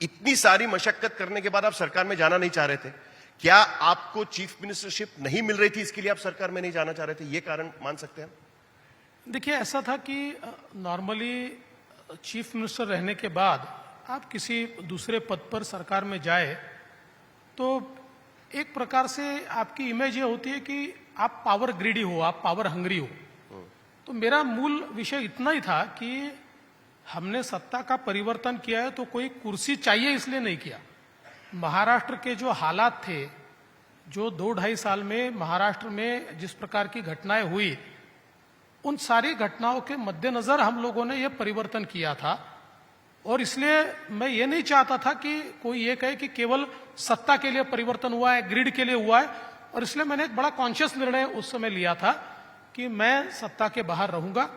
इतनी सारी मशक्कत करने के बाद आप सरकार में जाना नहीं चाह रहे थे। क्या आपको चीफ मिनिस्टरशिप नहीं मिल रही थी, इसके लिए आप सरकार में नहीं जाना चाह रहे थे? ये कारण मान सकते हैं? देखिए, ऐसा था कि नॉर्मली चीफ मिनिस्टर रहने के बाद आप किसी दूसरे पद पर सरकार में जाए तो एक प्रकार से आपकी इमेज ये होती है कि आप पावर ग्रीडी हो, आप पावर हंग्री हो। तो मेरा मूल विषय इतना ही था कि हमने सत्ता का परिवर्तन किया है तो कोई कुर्सी चाहिए इसलिए नहीं किया। महाराष्ट्र के जो हालात थे, जो 2-2.5 साल में महाराष्ट्र में जिस प्रकार की घटनाएं हुई, उन सारी घटनाओं के मद्देनजर हम लोगों ने यह परिवर्तन किया था। और इसलिए मैं ये नहीं चाहता था कि कोई ये कहे कि केवल सत्ता के लिए परिवर्तन हुआ है, ग्रिड के लिए हुआ है। और इसलिए मैंने एक बड़ा कॉन्शियस निर्णय उस समय लिया था कि मैं सत्ता के बाहर रहूंगा।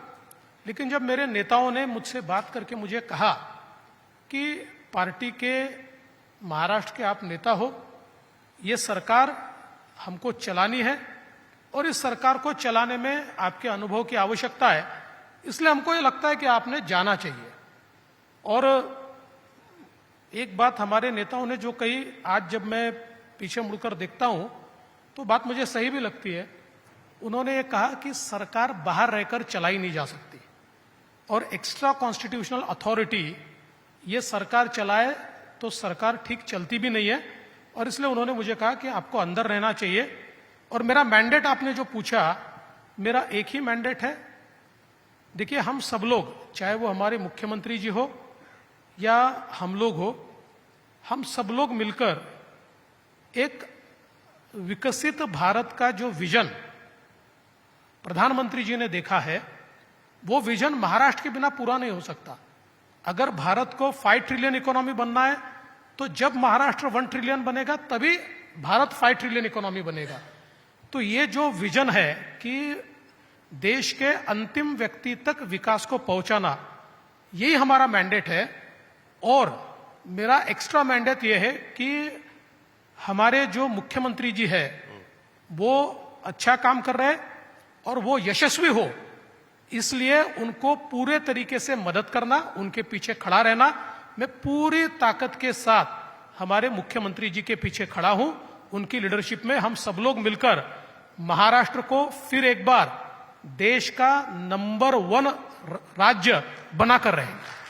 लेकिन जब मेरे नेताओं ने मुझसे बात करके मुझे कहा कि पार्टी के महाराष्ट्र के आप नेता हो, ये सरकार हमको चलानी है और इस सरकार को चलाने में आपके अनुभव की आवश्यकता है, इसलिए हमको ये लगता है कि आपने जाना चाहिए। और एक बात हमारे नेताओं ने जो कही, आज जब मैं पीछे मुड़कर देखता हूं तो बात मुझे सही भी लगती है। उन्होंने ये कहा कि सरकार बाहर रहकर चलाई नहीं जा सकती और एक्स्ट्रा कॉन्स्टिट्यूशनल अथॉरिटी ये सरकार चलाए तो सरकार ठीक चलती भी नहीं है। और इसलिए उन्होंने मुझे कहा कि आपको अंदर रहना चाहिए। और मेरा मैंडेट आपने जो पूछा, मेरा एक ही मैंडेट है। देखिए, हम सब लोग, चाहे वो हमारे मुख्यमंत्री जी हो या हम लोग हो, हम सब लोग मिलकर एक विकसित भारत का जो विजन प्रधानमंत्री जी ने देखा है, वो विजन महाराष्ट्र के बिना पूरा नहीं हो सकता। अगर भारत को 5 ट्रिलियन इकोनॉमी बनना है तो जब महाराष्ट्र 1 ट्रिलियन बनेगा तभी भारत 5 ट्रिलियन इकोनॉमी बनेगा। तो ये जो विजन है कि देश के अंतिम व्यक्ति तक विकास को पहुंचाना, यही हमारा मैंडेट है। और मेरा एक्स्ट्रा मैंडेट ये है कि हमारे जो मुख्यमंत्री जी है वो अच्छा काम कर रहे हैं और वो यशस्वी हो, इसलिए उनको पूरे तरीके से मदद करना, उनके पीछे खड़ा रहना। मैं पूरी ताकत के साथ हमारे मुख्यमंत्री जी के पीछे खड़ा हूं। उनकी लीडरशिप में हम सब लोग मिलकर महाराष्ट्र को फिर एक बार देश का नंबर 1 राज्य बनाकर रहेंगे।